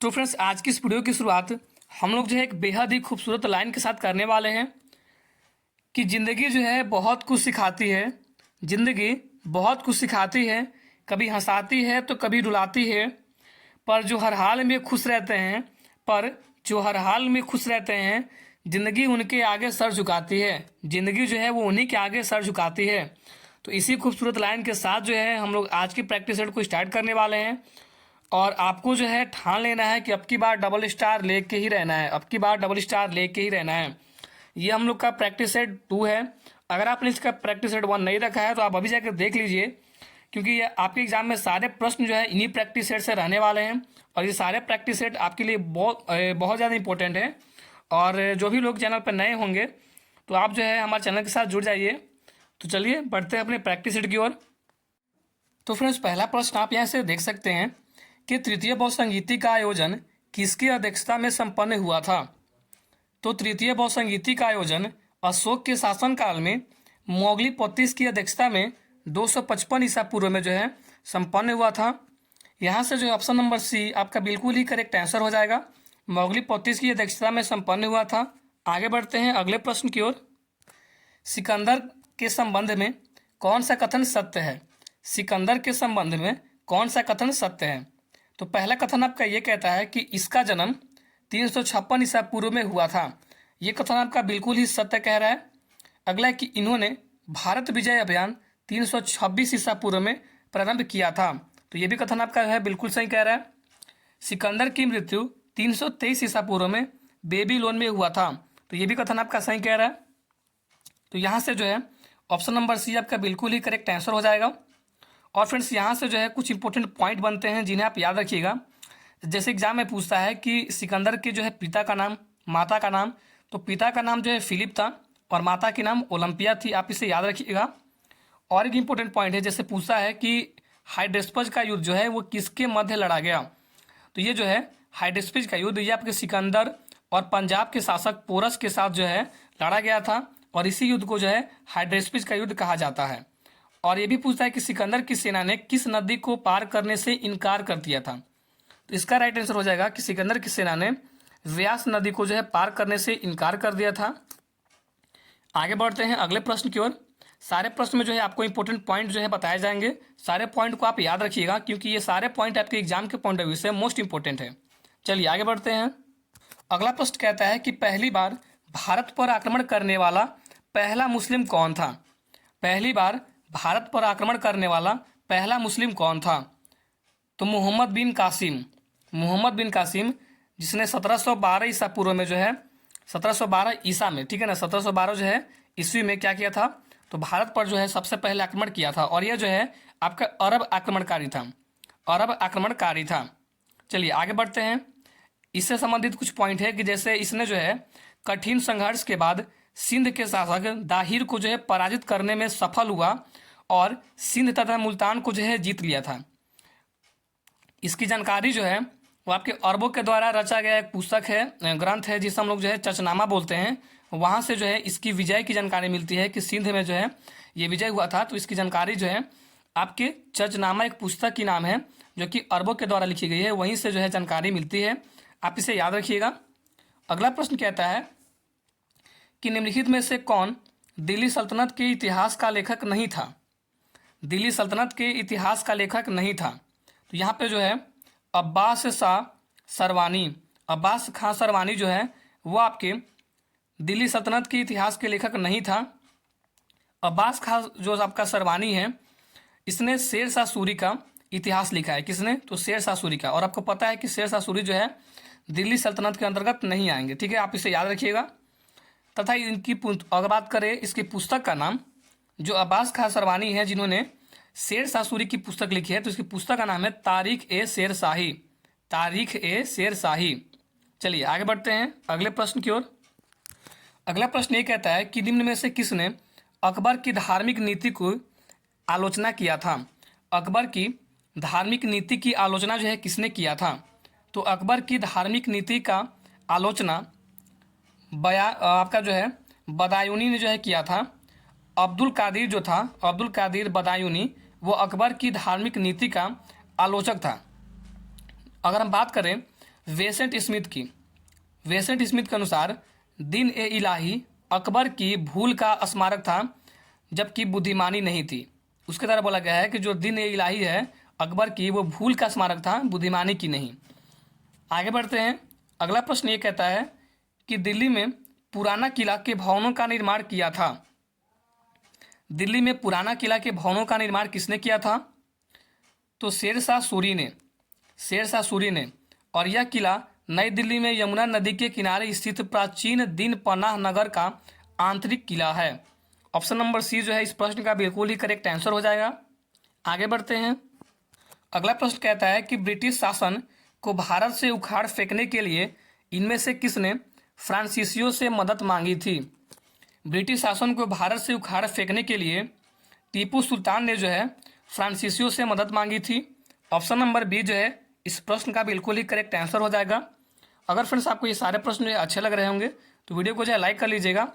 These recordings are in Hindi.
तो फ्रेंड्स, आज की इस वीडियो की शुरुआत हम लोग जो है एक बेहद ही खूबसूरत लाइन के साथ करने वाले हैं कि ज़िंदगी जो है बहुत कुछ सिखाती है। ज़िंदगी बहुत कुछ सिखाती है, कभी हंसाती है तो कभी रुलाती है, पर जो हर हाल में खुश रहते हैं ज़िंदगी उनके आगे सर झुकाती है। ज़िंदगी जो है वो उन्हीं के आगे सर झुकाती है। तो इसी खूबसूरत लाइन के साथ जो है हम लोग आज की प्रैक्टिस सेट को स्टार्ट करने वाले हैं। और आपको जो है ठान लेना है कि अब की बार डबल स्टार लेके ही रहना है, अब की बार डबल स्टार लेके ही रहना है। ये हम लोग का प्रैक्टिस सेट 2 है। अगर आपने इसका प्रैक्टिस सेट 1 नहीं रखा है तो आप अभी जाकर देख लीजिए, क्योंकि ये आपके एग्जाम में सारे प्रश्न जो है इन्हीं प्रैक्टिस सेट से रहने वाले हैं। और ये सारे प्रैक्टिस सेट आपके लिए बहुत ज़्यादा इंपॉर्टेंट है। और जो भी लोग चैनल पर नए होंगे तो आप जो है हमारे चैनल के साथ जुड़ जाइए। तो चलिए बढ़ते हैं अपने प्रैक्टिस सेट की ओर। तो फ्रेंड्स, पहला प्रश्न आप यहाँ से देख सकते हैं कि तृतीय बहुसंगीति का आयोजन किसकी अध्यक्षता में संपन्न हुआ था। तो तृतीय बहुसंगीति का आयोजन अशोक के शासनकाल में मोगली पोतीस की अध्यक्षता में 255 ईसा पूर्व में जो है संपन्न हुआ था। यहाँ से जो है ऑप्शन नंबर सी आपका बिल्कुल ही करेक्ट आंसर हो जाएगा। मोगली पोतीस की अध्यक्षता में संपन्न हुआ था। आगे बढ़ते हैं अगले प्रश्न की ओर। सिकंदर के संबंध में कौन सा कथन सत्य है। सिकंदर के संबंध में कौन सा कथन सत्य है। तो पहला कथन आपका ये कहता है कि इसका जन्म 356 ईसा पूर्व में हुआ था। ये कथन आपका बिल्कुल ही सत्य कह रहा है। अगला है कि इन्होंने भारत विजय अभियान 326 ईसा पूर्व में प्रारंभ किया था। तो ये भी कथन आपका है बिल्कुल सही कह रहा है। सिकंदर की मृत्यु 323 ईसा पूर्व में बेबीलोन में हुआ था। तो ये भी कथन आपका सही कह रहा है। तो यहाँ से जो है ऑप्शन नंबर सी आपका बिल्कुल ही करेक्ट आंसर हो जाएगा। और फ्रेंड्स, यहाँ से जो है कुछ इंपॉर्टेंट पॉइंट बनते हैं जिन्हें आप याद रखिएगा। जैसे एग्जाम में पूछता है कि सिकंदर के जो है पिता का नाम, माता का नाम, तो पिता का नाम जो है फिलिप था और माता की नाम ओलंपिया थी। आप इसे याद रखिएगा। और एक इंपॉर्टेंट पॉइंट है, जैसे पूछा है कि हाइडेस्पस का युद्ध जो है वो किसके मध्य लड़ा गया। तो ये जो है हाइडेस्पस का युद्ध ये आपके सिकंदर और पंजाब के शासक पोरस के साथ जो है लड़ा गया था। और इसी युद्ध को जो है हाइडेस्पस का युद्ध कहा जाता है। और ये भी पूछता है कि सिकंदर की सेना ने किस नदी को पार करने से इनकार कर दिया था। तो इसका राइट आंसर हो जाएगा कि सिकंदर की सेना ने व्यास नदी को जो है पार करने से इनकार कर दिया था। आगे बढ़ते हैं अगले प्रश्न की ओर। सारे प्रश्न में जो है आपको इंपॉर्टेंट पॉइंट जो है बताए जाएंगे। सारे पॉइंट को आप याद रखिएगा, क्योंकि ये सारे पॉइंट आपके एग्जाम के पॉइंट ऑफ व्यू से मोस्ट इंपॉर्टेंट है। चलिए आगे बढ़ते हैं। अगला प्रश्न कहता है कि पहली बार भारत पर आक्रमण करने वाला पहला मुस्लिम कौन था। पहली बार भारत पर आक्रमण करने वाला पहला मुस्लिम कौन था। तो मोहम्मद बिन कासिम, जिसने 1712 ईसा पूर्व में जो है 1712 ईसा में, ठीक है ना, 1712 जो है ईस्वी में क्या किया था, तो भारत पर जो है सबसे पहले आक्रमण किया था। और यह जो है आपका अरब आक्रमणकारी था। चलिए आगे बढ़ते हैं। इससे संबंधित कुछ पॉइंट है कि जैसे इसने जो है कठिन संघर्ष के बाद सिंध के शासक दाहिर को जो है पराजित करने में सफल हुआ और सिंध तथा मुल्तान को जो है जीत लिया था। इसकी जानकारी जो है वो आपके अरबों के द्वारा रचा गया एक पुस्तक है, ग्रंथ है, जिसे हम लोग जो है चचनामा बोलते हैं। वहाँ से जो है इसकी विजय की जानकारी मिलती है कि सिंध में जो है ये विजय हुआ था। तो इसकी जानकारी जो है आपके चचनामा एक पुस्तक की नाम है, जो कि अरबों के द्वारा लिखी गई है, वहीं से जो है जानकारी मिलती है। आप इसे याद रखिएगा। अगला प्रश्न कहता है कि निम्नलिखित में से कौन दिल्ली सल्तनत के इतिहास का लेखक नहीं था। दिल्ली सल्तनत के इतिहास का लेखक नहीं था। तो यहाँ पे जो है अब्बास खां सरवानी जो है वो आपके दिल्ली सल्तनत के इतिहास के लेखक नहीं था। अब्बास खां जो आपका सरवानी है, इसने शेर शाह सूरी का इतिहास लिखा है। किसने? तो शेर शाह सूरी का। और आपको पता है कि शेर शाह सूरी जो है दिल्ली सल्तनत के अंतर्गत नहीं आएंगे, ठीक है, आप इसे याद रखिएगा। तथा इनकी अगर बात करें इसकी पुस्तक का नाम, जो अब्बास खां सरवानी है जिन्होंने शेर शाह सूरी की पुस्तक लिखी है, तो इसकी पुस्तक का नाम है तारीख ए शेर शाही। चलिए आगे बढ़ते हैं अगले प्रश्न की ओर। अगला प्रश्न ये कहता है कि निम्न में से किसने अकबर की धार्मिक नीति को आलोचना किया था। अकबर की धार्मिक नीति की आलोचना जो है किसने किया था। तो अकबर की धार्मिक नीति का आलोचना आपका जो है बदायूनी ने जो है किया था। अब्दुल कादिर बदायूनी वो अकबर की धार्मिक नीति का आलोचक था। अगर हम बात करें वेसेंट स्मिथ की। वेसेंट स्मिथ के अनुसार दिन ए इलाही अकबर की भूल का स्मारक था, जबकि बुद्धिमानी नहीं थी। उसके द्वारा बोला गया है कि जो दिन ए इलाही है अकबर की, वो भूल का स्मारक था, बुद्धिमानी की नहीं। आगे बढ़ते हैं। अगला प्रश्न ये कहता है कि दिल्ली में पुराना किला के भवनों का निर्माण किया था। दिल्ली में पुराना किला के भवनों का निर्माण किसने किया था? तो शेरशाह सूरी ने। शेरशाह सूरी ने। और यह किला नई दिल्ली में यमुना नदी के किनारे स्थित प्राचीन दिन पनाह नगर का आंतरिक किला है। ऑप्शन नंबर सी जो है इस प्रश्न का बिल्कुल ही करेक्ट आंसर हो जाएगा। आगे बढ़ते हैं। अगला प्रश्न कहता है कि ब्रिटिश शासन को भारत से उखाड़ फेंकने के लिए इनमें से किसने फ्रांसीसियों से मदद मांगी थी? ब्रिटिश शासन को भारत से उखाड़ फेंकने के लिए टीपू सुल्तान ने जो है फ्रांसीसियों से मदद मांगी थी। ऑप्शन नंबर बी जो है इस प्रश्न का बिल्कुल ही करेक्ट आंसर हो जाएगा। अगर फ्रेंड्स आपको ये सारे प्रश्न जो है अच्छे लग रहे होंगे तो वीडियो को जो है लाइक कर लीजिएगा,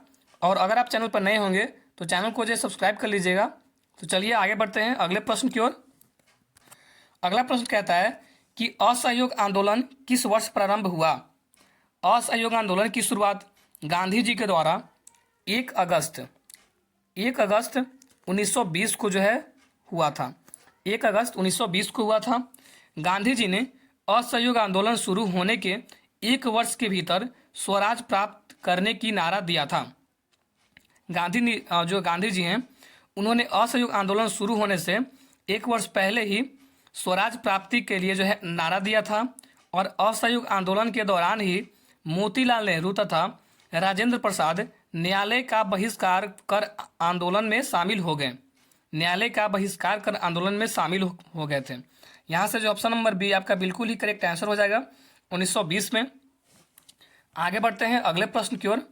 और अगर आप चैनल पर नए होंगे तो चैनल को जो है सब्सक्राइब कर लीजिएगा। तो चलिए आगे बढ़ते हैं अगले प्रश्न की ओर। अगला प्रश्न कहता है कि असहयोग आंदोलन किस वर्ष प्रारंभ हुआ? असहयोग आंदोलन की शुरुआत गांधी जी के द्वारा 1 अगस्त 1920 को जो है हुआ था। 1 अगस्त 1920 को हुआ था। गांधी जी ने असहयोग आंदोलन शुरू होने के 1 वर्ष के भीतर स्वराज प्राप्त करने की नारा दिया था। जो गांधी जी हैं उन्होंने असहयोग आंदोलन शुरू होने से 1 वर्ष पहले ही स्वराज प्राप्ति के लिए जो है नारा दिया था, और असहयोग आंदोलन के दौरान ही मोतीलाल नेहरू तथा राजेंद्र प्रसाद न्यायालय का बहिष्कार कर आंदोलन में शामिल हो गए। न्यायालय का बहिष्कार कर आंदोलन में शामिल हो गए थे। यहाँ से जो ऑप्शन नंबर बी आपका बिल्कुल ही करेक्ट आंसर हो जाएगा 1920 में। आगे बढ़ते हैं अगले प्रश्न की ओर।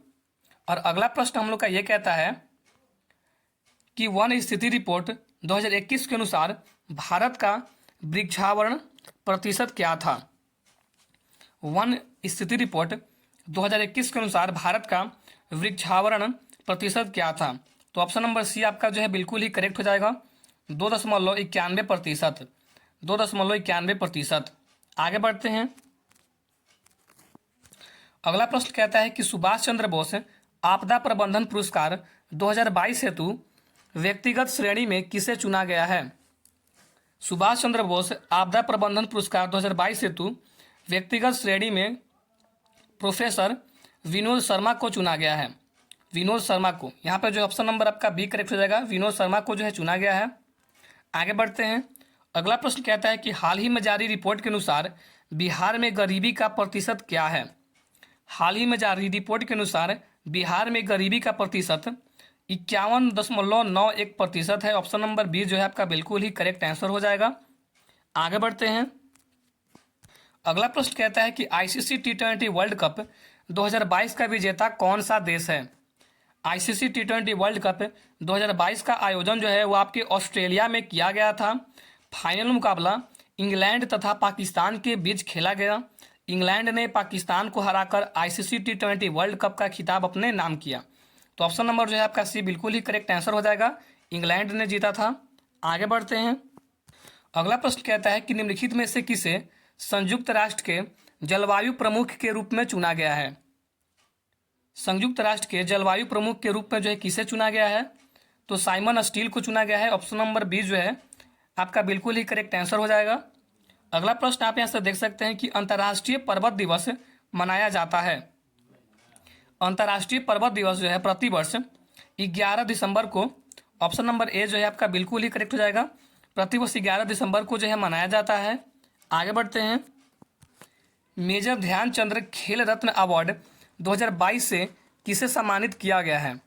और अगला प्रश्न हम लोग का ये कहता है कि वन स्थिति रिपोर्ट 2021 के अनुसार भारत का वृक्षावरण प्रतिशत क्या था? वन स्थिति रिपोर्ट 2021 के अनुसार भारत का वृक्षावरण प्रतिशत क्या था? तो ऑप्शन नंबर सी आपका जो है बिल्कुल ही करेक्ट हो जाएगा 2.91%। 2.91%। आगे बढ़ते हैं। अगला प्रश्न कहता है कि सुभाष चंद्र बोस आपदा प्रबंधन पुरस्कार 2022 हेतु व्यक्तिगत श्रेणी में किसे चुना गया है? सुभाष चंद्र बोस आपदा प्रबंधन पुरस्कार 2022 हेतु व्यक्तिगत श्रेणी में प्रोफेसर विनोद शर्मा को चुना गया है। विनोद शर्मा को, यहाँ पर जो ऑप्शन नंबर आपका बी करेक्ट हो जाएगा, विनोद शर्मा को जो है चुना गया है। आगे बढ़ते हैं। अगला प्रश्न कहता है कि हाल ही में जारी रिपोर्ट के अनुसार बिहार में गरीबी का प्रतिशत क्या है? हाल ही में जारी रिपोर्ट के अनुसार बिहार में गरीबी का प्रतिशत 51.91% है। ऑप्शन नंबर बी जो है आपका बिल्कुल ही करेक्ट आंसर हो जाएगा। आगे बढ़ते हैं। अगला प्रश्न कहता है कि आईसीसी T20 वर्ल्ड कप 2022 का विजेता कौन सा देश है? आईसीसी T20 वर्ल्ड कप 2022 का आयोजन जो है वो आपके ऑस्ट्रेलिया में किया गया था। फाइनल मुकाबला इंग्लैंड तथा पाकिस्तान के बीच खेला गया। इंग्लैंड ने पाकिस्तान को हराकर आईसीसी T20 वर्ल्ड कप का खिताब अपने नाम किया। तो ऑप्शन नंबर जो है आपका सी बिल्कुल ही करेक्ट आंसर हो जाएगा, इंग्लैंड ने जीता था। आगे बढ़ते हैं। अगला प्रश्न कहता है कि निम्नलिखित में से किसे संयुक्त राष्ट्र के जलवायु प्रमुख के रूप में चुना गया है? संयुक्त राष्ट्र के जलवायु प्रमुख के रूप में जो है किसे चुना गया है? तो साइमन स्टील को चुना गया है। ऑप्शन नंबर बी जो है आपका बिल्कुल ही करेक्ट आंसर हो जाएगा। अगला प्रश्न आप यहाँ से देख सकते हैं कि अंतर्राष्ट्रीय पर्वत दिवस मनाया जाता है। अंतर्राष्ट्रीय पर्वत दिवस जो है प्रतिवर्ष 11 दिसंबर को, ऑप्शन नंबर ए जो है आपका बिल्कुल ही करेक्ट हो जाएगा, प्रतिवर्ष 11 दिसंबर को जो है मनाया जाता है। आगे बढ़ते हैं। मेजर ध्यानचंद खेल रत्न अवार्ड 2022 से किसे सम्मानित किया गया है?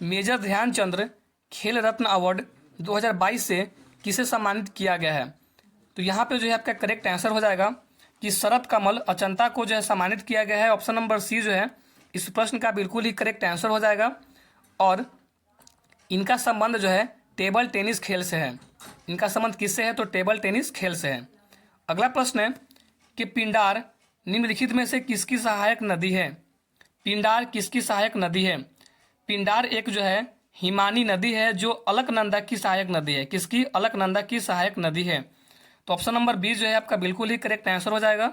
मेजर ध्यानचंद खेल रत्न अवार्ड 2022 से किसे सम्मानित किया गया है? तो यहाँ पे जो है आपका करेक्ट आंसर हो जाएगा कि शरद कमल अचंता को जो है सम्मानित किया गया है। ऑप्शन नंबर सी जो है इस प्रश्न का बिल्कुल ही करेक्ट आंसर हो जाएगा, और इनका संबंध जो है टेबल टेनिस खेल से है। इनका संबंध किससे है? तो टेबल टेनिस खेल से है। अगला प्रश्न है कि पिंडार निम्नलिखित में से किसकी सहायक नदी है? पिंडार किसकी सहायक नदी है? पिंडार एक जो है हिमानी नदी है जो अलकनंदा की सहायक नदी है। किसकी? अलकनंदा की सहायक नदी है। तो ऑप्शन नंबर बी जो है आपका बिल्कुल ही करेक्ट आंसर हो जाएगा,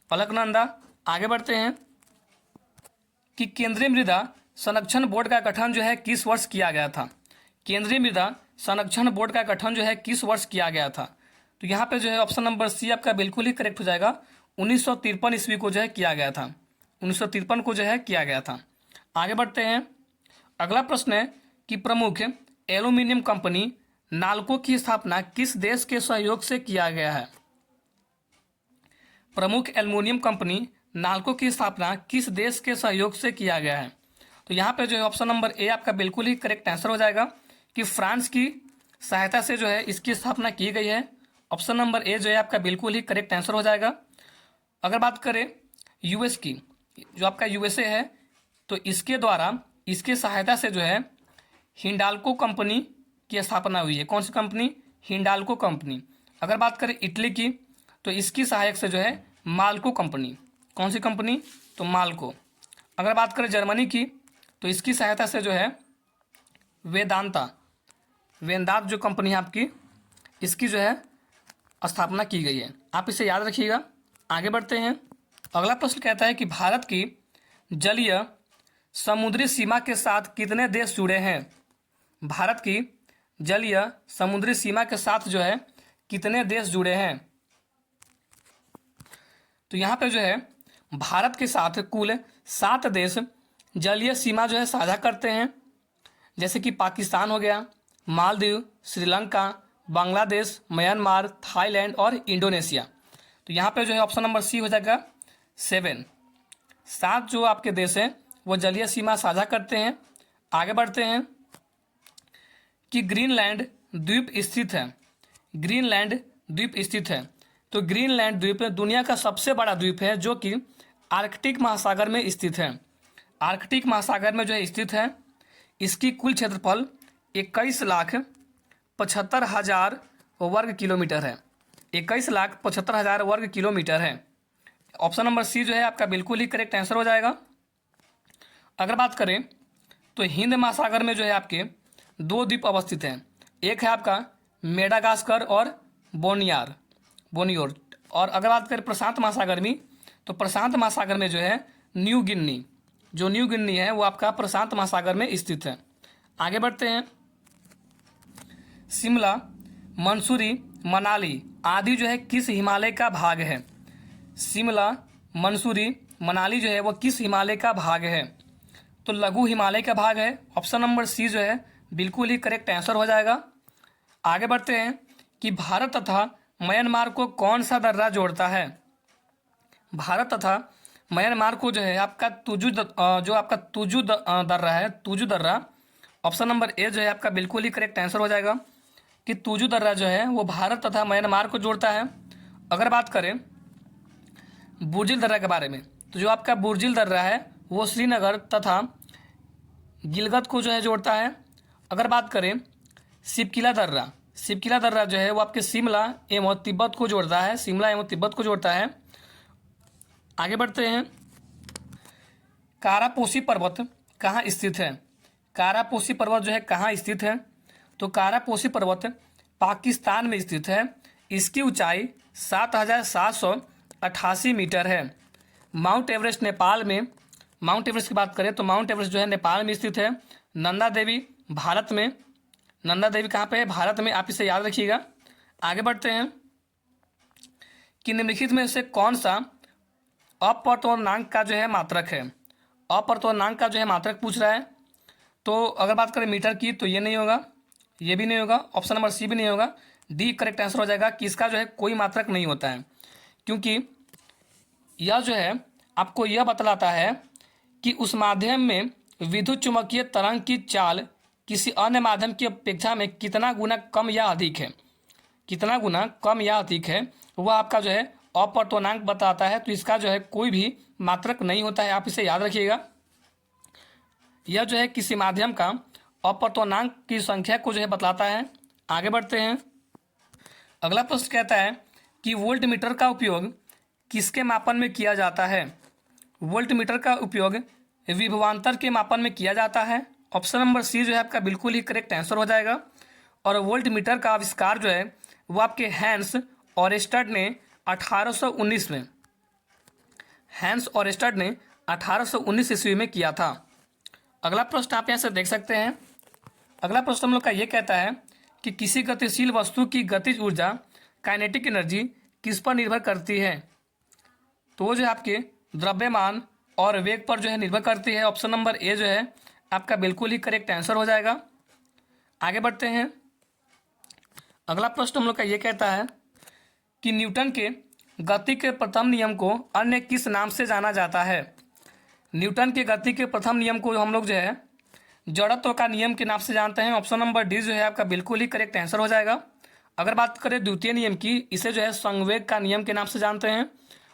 अलकनंदा। आगे बढ़ते हैं कि केंद्रीय मृदा संरक्षण बोर्ड का गठन जो है किस वर्ष किया गया था। केंद्रीय मृदा संरक्षण बोर्ड का गठन जो है किस वर्ष किया गया था। तो यहाँ पे जो है ऑप्शन नंबर सी आपका बिल्कुल ही करेक्ट हो जाएगा। 1953 ईस्वी को जो है किया गया था। 1953 को जो है किया गया था। आगे बढ़ते हैं। अगला प्रश्न है कि प्रमुख एल्यूमिनियम कंपनी नाल्को की स्थापना किस देश के सहयोग से किया गया है। प्रमुख एल्यूमिनियम कंपनी नाल्को की स्थापना किस देश के सहयोग से किया गया है। तो यहाँ पे जो है ऑप्शन नंबर ए आपका बिल्कुल ही करेक्ट आंसर हो जाएगा कि फ्रांस की सहायता से जो है इसकी स्थापना की गई है। ऑप्शन नंबर ए जो है आपका बिल्कुल ही करेक्ट आंसर हो जाएगा। अगर बात करें यूएस की, जो आपका यूएसए है, तो इसके द्वारा इसके सहायता से जो है हिंडाल्को कंपनी की स्थापना हुई है। कौन सी कंपनी? हिंडाल्को कंपनी। अगर बात करें इटली की, तो इसकी सहायक से जो है माल्को कंपनी। कौन सी कंपनी? तो माल्को। अगर बात करें जर्मनी की, तो इसकी सहायता से जो है वेदांत जो कंपनी है आपकी, इसकी जो है स्थापना की गई है। आप इसे याद रखिएगा। आगे बढ़ते हैं। अगला प्रश्न कहता है कि भारत की जलीय समुद्री सीमा के साथ कितने देश जुड़े हैं। भारत की जलीय समुद्री सीमा के साथ जो है कितने देश जुड़े हैं। तो यहाँ पे जो है भारत के साथ कुल 7 देश जलीय सीमा जो है साझा करते हैं, जैसे कि पाकिस्तान हो गया, मालदीव, श्रीलंका, बांग्लादेश, म्यांमार, थाईलैंड और इंडोनेशिया। तो यहाँ पे जो है ऑप्शन नंबर सी हो जाएगा 7 जो आपके देश हैं वो जलीय सीमा साझा करते हैं। आगे बढ़ते हैं कि ग्रीनलैंड द्वीप स्थित है। ग्रीनलैंड द्वीप स्थित है। तो ग्रीनलैंड द्वीप दुनिया का सबसे बड़ा द्वीप है जो कि आर्कटिक महासागर में स्थित है। आर्कटिक महासागर में जो है स्थित है। इसकी कुल क्षेत्रफल 21,75,000 वर्ग किलोमीटर है। 21,75,000 वर्ग किलोमीटर है। ऑप्शन नंबर सी जो है आपका बिल्कुल ही करेक्ट आंसर हो जाएगा। अगर बात करें तो हिंद महासागर में जो है आपके 2 द्वीप अवस्थित हैं। एक है आपका मेडागास्कर और बोनियोर। और अगर बात करें प्रशांत महासागर में, तो प्रशांत महासागर में जो है न्यू गिन्नी है वो आपका प्रशांत महासागर में स्थित है। आगे बढ़ते हैं। शिमला, मंसूरी, मनाली आदि जो है किस हिमालय का भाग है। शिमला, मंसूरी, मनाली जो है वो किस हिमालय का भाग है। तो लघु हिमालय का भाग है। ऑप्शन नंबर सी जो है बिल्कुल ही करेक्ट आंसर हो जाएगा। आगे बढ़ते हैं कि भारत तथा म्यांमार को कौन सा दर्रा जोड़ता है। भारत तथा म्यांमार को जो है आपका तुजु दर्रा है, तुजु दर्रा। ऑप्शन नंबर ए जो है आपका बिल्कुल ही करेक्ट आंसर हो जाएगा कि तुजु दर्रा जो है वो भारत तथा म्यांमार को जोड़ता है। अगर बात करें बुर्जिल दर्रा के बारे में, तो जो आपका बुर्जिल दर्रा है वो श्रीनगर तथा गिलगित को जो है जोड़ता है। अगर बात करें शिपकिला दर्रा जो है वो आपके शिमला एवं तिब्बत को जोड़ता है। शिमला एवं तिब्बत को जोड़ता है। आगे बढ़ते हैं। कारापोशी पर्वत कहाँ स्थित है। कारापोशी पर्वत जो है कहाँ स्थित है। तो कारापोशी पर्वत पाकिस्तान में स्थित है। इसकी ऊंचाई 7,788 मीटर है। माउंट एवरेस्ट नेपाल में, माउंट एवरेस्ट की बात करें तो माउंट एवरेस्ट जो है नेपाल में स्थित है। नंदा देवी भारत में, नंदा देवी कहाँ पे है? भारत में। आप इसे याद रखिएगा। आगे बढ़ते हैं कि निम्नलिखित में से कौन सा अपवर्तनांक का जो है मात्रक है। अपवर्तनांक का जो है मात्रक पूछ रहा है। तो अगर बात करें मीटर की, तो ये नहीं होगा, ये भी नहीं होगा, ऑप्शन नंबर सी भी नहीं होगा। डी करेक्ट आंसर हो जाएगा कि इसका जो है कोई मात्रक नहीं होता है, क्योंकि यह जो है आपको यह बतलाता है कि उस माध्यम में विद्युत चुम्बकीय तरंग की चाल किसी अन्य माध्यम की अपेक्षा में कितना गुना कम या अधिक है। कितना गुना कम या अधिक है वह आपका जो है अपवर्तनांक बताता है। तो इसका जो है कोई भी मात्रक नहीं होता है। आप इसे याद रखिएगा। यह जो है किसी माध्यम का अपवर्तनांक की संख्या को जो है बतलाता है। आगे बढ़ते हैं। अगला प्रश्न कहता है कि वोल्ट मीटर का उपयोग किसके मापन में किया जाता है। वोल्ट मीटर का उपयोग विभवांतर के मापन में किया जाता है। ऑप्शन नंबर सी जो है आपका बिल्कुल ही करेक्ट आंसर हो जाएगा। और वोल्ट मीटर का आविष्कार जो है वो आपके हैंस ऑरेस्टड ने 1819 में हैंस ऑरेस्टड ने 1819 ईस्वी में किया था। अगला प्रश्न आप यहाँ से देख सकते हैं। अगला प्रश्न हम लोग का ये कहता है कि किसी गतिशील वस्तु की गतिज ऊर्जा काइनेटिक एनर्जी किस पर निर्भर करती है। तो वो जो है आपके द्रव्यमान और वेग पर जो है निर्भर करती है। ऑप्शन नंबर ए जो है आपका बिल्कुल ही करेक्ट आंसर हो जाएगा। आगे बढ़ते हैं। अगला प्रश्न हम लोग का ये कहता है कि न्यूटन के गति के प्रथम नियम को अन्य किस नाम से जाना जाता है। न्यूटन के गति के प्रथम नियम को हम लोग जो है जड़त्व का नियम के नाम से जानते हैं। ऑप्शन नंबर डी जो है आपका बिल्कुल ही करेक्ट आंसर हो जाएगा। अगर बात करें द्वितीय नियम की, इसे जो है संवेग का नियम के नाम से जानते हैं।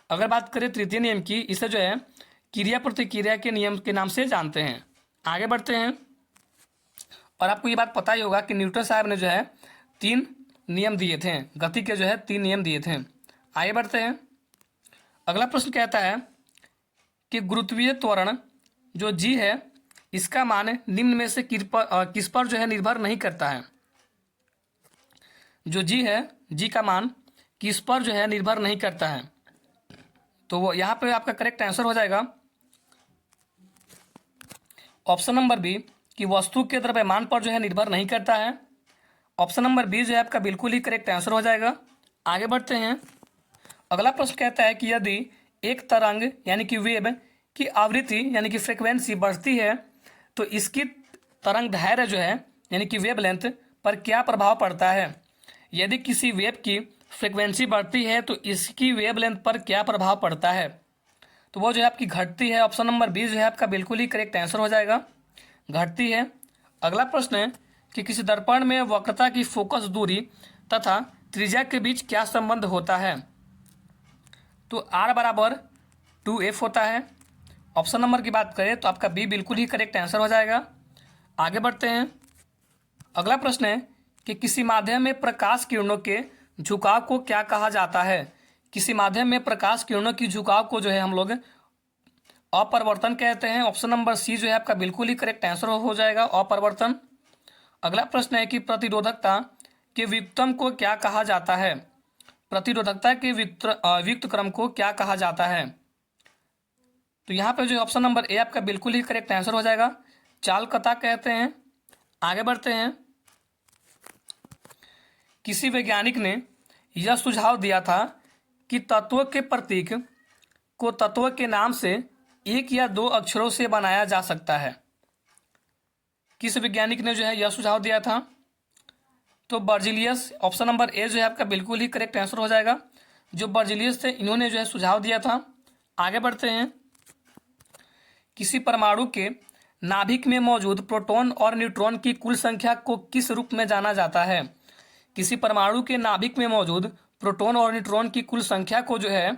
अगर बात करें तृतीय नियम की, इसे जो है क्रिया प्रतिक्रिया के नियम के नाम से जानते हैं। आगे बढ़ते हैं। और आपको ये बात पता ही होगा कि न्यूटन साहब ने जो है 3 नियम दिए थे, गति के जो है 3 नियम दिए थे। आगे बढ़ते हैं। अगला प्रश्न कहता है कि गुरुत्वीय त्वरण जो जी है इसका मान निम्न में से किस पर जो है निर्भर नहीं करता है। जो जी है, जी का मान किस पर जो है निर्भर नहीं करता है। तो वो यहाँ पे आपका करेक्ट आंसर हो जाएगा ऑप्शन नंबर बी कि वस्तु के द्रव्यमान पर जो है निर्भर नहीं करता है। ऑप्शन नंबर बी जो है आपका बिल्कुल ही करेक्ट आंसर हो जाएगा। आगे बढ़ते हैं। अगला प्रश्न कहता है कि यदि एक तरंग यानी कि वेव की आवृत्ति यानी कि फ्रिक्वेंसी बढ़ती है तो इसकी तरंग दैर्घ्य जो है यानी कि वेवलेंथ पर क्या प्रभाव पड़ता है। यदि किसी वेव की फ्रिक्वेंसी बढ़ती है तो इसकी वेवलेंथ पर क्या प्रभाव पड़ता है। तो वो जो है आपकी घटती है। ऑप्शन नंबर बी जो है आपका बिल्कुल ही करेक्ट आंसर हो जाएगा, घटती है। अगला प्रश्न है कि किसी दर्पण में वक्रता की फोकस दूरी तथा त्रिज्या के बीच क्या संबंध होता है। तो R बराबर 2F होता है। ऑप्शन नंबर की बात करें तो आपका बी बिल्कुल ही करेक्ट आंसर हो जाएगा। आगे बढ़ते हैं। अगला प्रश्न है कि किसी माध्यम में प्रकाश किरणों के झुकाव को क्या कहा जाता है। किसी माध्यम में प्रकाश किरणों की झुकाव को जो है हम लोग अपरिवर्तन कहते हैं। ऑप्शन नंबर सी जो है आपका बिल्कुल ही करेक्ट आंसर हो जाएगा, अपरिवर्तन। अगला प्रश्न है कि प्रतिरोधकता के व्युत्क्रम को क्या कहा जाता है। प्रतिरोधकता के व्युत्क्रम को क्या कहा जाता है। तो यहाँ पे जो ऑप्शन नंबर ए आपका बिल्कुल ही करेक्ट आंसर हो जाएगा, चालकता कहते हैं। आगे बढ़ते हैं। किसी वैज्ञानिक ने यह सुझाव दिया था कि तत्व के प्रतीक को तत्व के नाम से 1 या 2 अक्षरों से बनाया जा सकता है। किस वैज्ञानिक ने जो है यह सुझाव दिया था। तो बर्जीलियस। ऑप्शन नंबर ए जो है आपका बिल्कुल ही करेक्ट आंसर हो जाएगा। जो बर्जीलियस थे इन्होंने जो है सुझाव दिया था। आगे बढ़ते हैं। किसी परमाणु के नाभिक में मौजूद प्रोटॉन और न्यूट्रॉन की कुल संख्या को किस रूप में जाना जाता है। किसी परमाणु के नाभिक में मौजूद प्रोटॉन और न्यूट्रॉन की कुल संख्या को जो है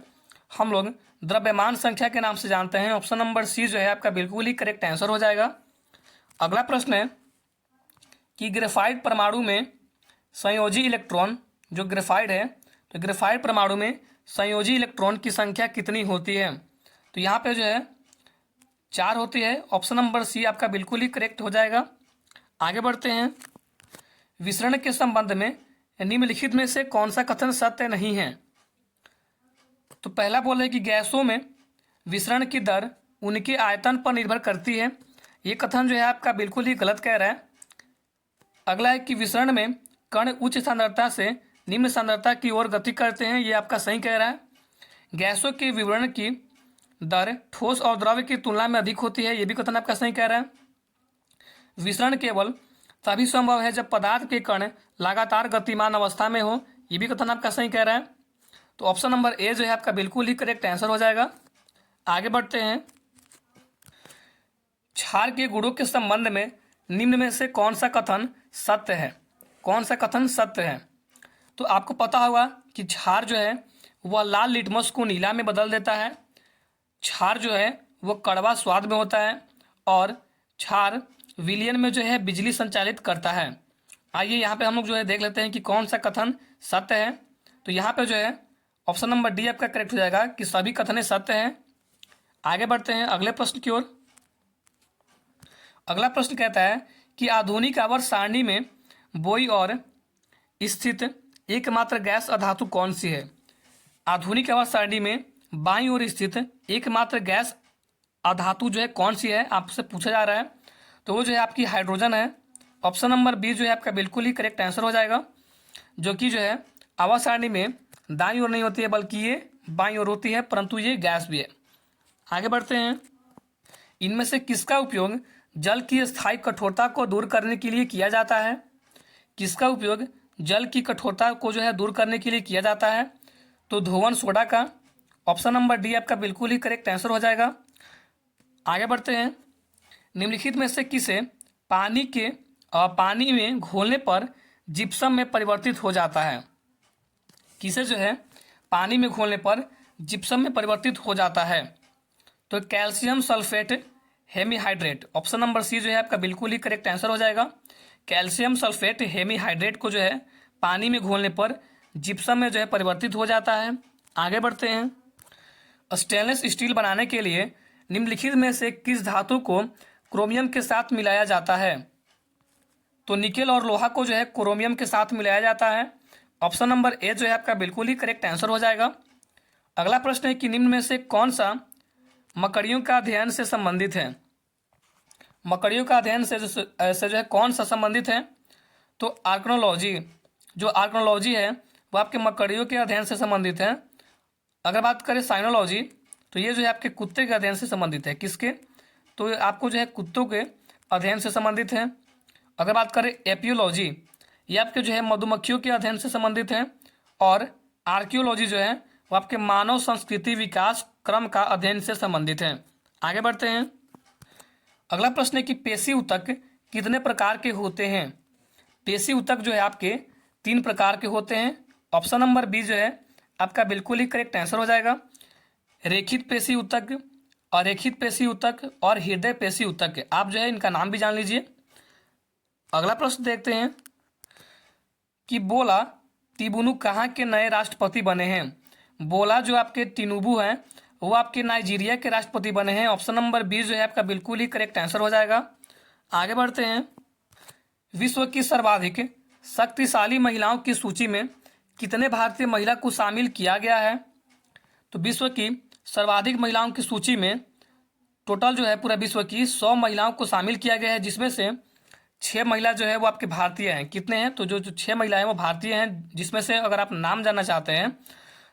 हम लोग द्रव्यमान संख्या के नाम से जानते हैं। ऑप्शन नंबर सी जो है आपका बिल्कुल ही करेक्ट आंसर हो जाएगा। अगला प्रश्न है कि ग्रेफाइट परमाणु में संयोजी इलेक्ट्रॉन, जो ग्रेफाइट है तो ग्रेफाइट परमाणु में संयोजी इलेक्ट्रॉन की संख्या कितनी होती है। तो यहाँ पे जो है 4 होती है। ऑप्शन नंबर सी आपका बिल्कुल ही करेक्ट हो जाएगा। आगे बढ़ते हैं। विसरण के संबंध में निम्नलिखित में से कौन सा कथन सत्य नहीं है। तो पहला बोल है कि गैसों में विसरण की दर उनके आयतन पर निर्भर करती है। ये कथन जो है आपका बिल्कुल ही गलत कह रहा है। अगला है कि विसरण में कण उच्च सांद्रता से निम्न सांद्रता की ओर गति करते हैं। ये आपका सही कह रहा है। गैसों के विवरण की दर ठोस और द्रव की तुलना में अधिक होती है। ये भी कथन आपका सही कह रहा है। विसरण केवल तभी संभव है जब पदार्थ के कण लगातार गतिमान अवस्था में हो। ये भी कथन आपका सही कह रहा है। तो ऑप्शन नंबर ए जो है आपका बिल्कुल ही करेक्ट आंसर हो जाएगा। आगे बढ़ते हैं। क्षार के गुणों के संबंध में निम्न में से कौन सा कथन सत्य है। कौन सा कथन सत्य है। तो आपको पता होगा कि क्षार जो है वह लाल लिटमस को नीला में बदल देता है। क्षार जो है वो कड़वा स्वाद में होता है और क्षार विलयन में जो है बिजली संचालित करता है। आइए यहाँ पे हम लोग जो है देख लेते हैं कि कौन सा कथन सत्य है। तो यहाँ पे जो है ऑप्शन नंबर डी आपका करेक्ट हो जाएगा कि सभी कथन सत्य हैं। आगे बढ़ते हैं अगले प्रश्न की ओर। अगला प्रश्न कहता है कि आधुनिक आवर्त सारणी में बोई और स्थित एकमात्र गैस अधातु कौन सी है। आधुनिक आवर्त सारणी में बाईं ओर स्थित एकमात्र गैस अधातु जो है कौन सी है, आपसे पूछा जा रहा है। तो वो जो है आपकी हाइड्रोजन है। ऑप्शन नंबर बी जो है आपका बिल्कुल ही करेक्ट आंसर हो जाएगा, जो कि जो है आवर्त सारणी में दाईं ओर नहीं होती है बल्कि ये बाईं ओर होती है, परंतु ये गैस भी है। आगे बढ़ते हैं। इनमें से किसका उपयोग जल की स्थायी कठोरता को दूर करने के लिए किया जाता है? किसका उपयोग जल की कठोरता को जो है दूर करने के लिए किया जाता है? तो धोवन सोडा का। ऑप्शन नंबर डी आपका बिल्कुल ही करेक्ट आंसर हो जाएगा। आगे बढ़ते हैं। निम्नलिखित में से किसे पानी में घोलने पर जिप्सम में परिवर्तित हो जाता है? किसे जो है पानी में घोलने पर जिप्सम में परिवर्तित हो जाता है? तो calcium sulphate hemihydrate. Option number C जो है आपका बिल्कुल ही करेक्ट आंसर हो जाएगा। कैल्शियम सल्फेट हेमीहाइड्रेट को जो है पानी में घोलने पर जिप्सम में जो है परिवर्तित हो जाता है। आगे बढ़ते हैं। स्टेनलेस स्टील बनाने के लिए निम्नलिखित में से किस धातु को क्रोमियम के साथ मिलाया जाता है? तो निकेल और लोहा को जो है क्रोमियम के साथ मिलाया जाता है। ऑप्शन नंबर ए जो है आपका बिल्कुल ही करेक्ट आंसर हो जाएगा। अगला प्रश्न है कि निम्न में से कौन सा मकड़ियों का अध्ययन से संबंधित है? मकड़ियों का अध्ययन से जो है कौन सा संबंधित है? तो आर्कनोलॉजी। जो आर्कनोलॉजी है वो आपके मकड़ियों के अध्ययन से संबंधित है। अगर बात करें साइनोलॉजी, तो ये जो है आपके कुत्ते के अध्ययन से संबंधित है। किसके? तो आपको जो है कुत्तों के अध्ययन से संबंधित है। अगर बात करें एपियोलॉजी, ये आपके जो है मधुमक्खियों के अध्ययन से संबंधित है। और आर्कियोलॉजी जो है वो आपके मानव संस्कृति विकास क्रम का अध्ययन से संबंधित है। आगे बढ़ते हैं। अगला प्रश्न है कि पेशी ऊतक कितने प्रकार के होते हैं? पेशी ऊतक जो है आपके 3 प्रकार के होते हैं। ऑप्शन नंबर बी जो है आपका बिल्कुल ही करेक्ट आंसर हो जाएगा। रेखित पेशी ऊतक, अरेखित पेशी ऊतक और हृदय पेशी ऊतक। आप जो है इनका नाम भी जान लीजिए। अगला प्रश्न देखते हैं कि बोला तिनुबू कहाँ के नए राष्ट्रपति बने हैं? बोला जो आपके तिनुबू हैं वो आपके नाइजीरिया के राष्ट्रपति बने हैं। ऑप्शन नंबर बी जो है आपका बिल्कुल ही करेक्ट आंसर हो जाएगा। आगे बढ़ते हैं। विश्व की सर्वाधिक शक्तिशाली महिलाओं की सूची में कितने भारतीय महिला को शामिल किया गया है? तो विश्व की सर्वाधिक महिलाओं की सूची में टोटल जो है पूरा विश्व की 100 महिलाओं को शामिल किया गया है, जिसमें से 6 महिला जो है वो आपके भारतीय हैं। कितने हैं? तो जो 6 महिलाएं वो भारतीय हैं, जिसमें से अगर आप नाम जानना चाहते हैं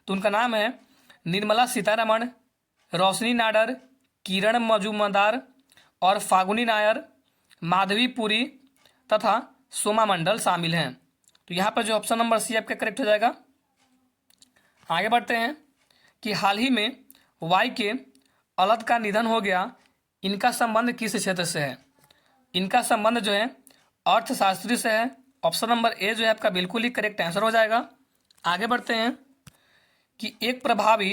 तो उनका नाम है निर्मला सीतारमण, रोशनी नाडर, किरण मजूमदार और फागुनी नायर, माधवी पुरी तथा सोमा मंडल शामिल हैं। तो यहाँ पर जो ऑप्शन नंबर सी आपका करेक्ट हो जाएगा। आगे बढ़ते हैं कि हाल ही में वाई के अलद का निधन हो गया, इनका संबंध किस क्षेत्र से है? इनका संबंध जो है अर्थशास्त्री से है। ऑप्शन नंबर ए जो है आपका बिल्कुल ही करेक्ट आंसर हो जाएगा। आगे बढ़ते हैं कि एक प्रभावी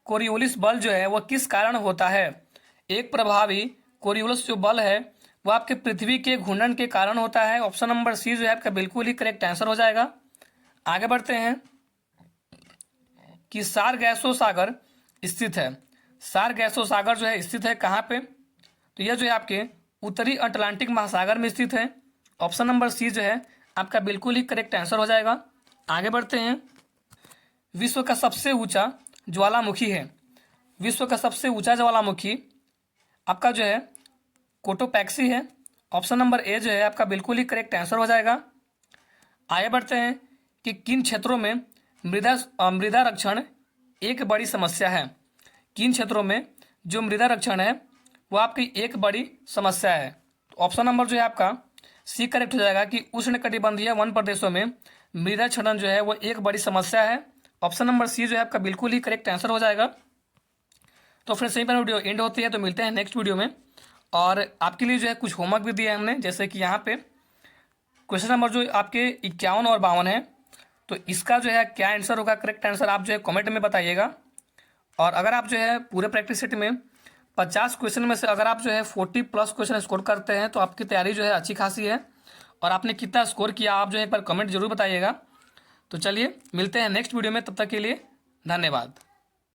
कोरियोलिस बल जो है वह किस कारण होता है? एक प्रभावी कोरियोलिस जो बल है वो आपके पृथ्वी के घूर्णन के कारण होता है। ऑप्शन नंबर सी जो है आपका बिल्कुल ही करेक्ट आंसर हो जाएगा। आगे बढ़ते हैं कि सारगैसो सागर स्थित है। सारगैसो सागर जो है स्थित है कहाँ पे? तो यह जो है आपके उत्तरी अटलांटिक महासागर में स्थित है। ऑप्शन नंबर सी जो है आपका बिल्कुल ही करेक्ट आंसर हो जाएगा। आगे बढ़ते हैं। विश्व का सबसे ऊंचा ज्वालामुखी है। विश्व का सबसे ऊंचा ज्वालामुखी आपका जो है कोटोपैक्सी है। ऑप्शन नंबर ए जो है आपका बिल्कुल ही करेक्ट आंसर हो जाएगा। आगे बढ़ते हैं कि किन क्षेत्रों में मृदा रक्षण एक बड़ी समस्या है? किन क्षेत्रों में जो मृदा रक्षण है वो आपकी एक बड़ी समस्या है? ऑप्शन नंबर जो है आपका सी करेक्ट हो जाएगा कि उष्णकटिबंधीय वन प्रदेशों में मृदा क्षरण जो है वो एक बड़ी समस्या है। ऑप्शन नंबर सी जो है आपका बिल्कुल ही करेक्ट आंसर हो जाएगा। तो फ्रेंड्स यहीं पर वीडियो एंड होती है, तो मिलते हैं नेक्स्ट वीडियो में। और आपके लिए जो है कुछ होमवर्क भी दिया है हमने, जैसे कि यहाँ पे क्वेश्चन नंबर जो आपके 51 और 52 है, तो इसका जो है क्या आंसर होगा, करेक्ट आंसर आप जो है कमेंट में बताइएगा। और अगर आप जो है पूरे प्रैक्टिस सेट में 50 क्वेश्चन में से अगर आप जो है 40+ क्वेश्चन स्कोर करते हैं तो आपकी तैयारी जो है अच्छी खासी है। और आपने कितना स्कोर किया आप जो है एक बार कमेंट जरूर बताइएगा। तो चलिए मिलते हैं नेक्स्ट वीडियो में, तब तक के लिए धन्यवाद।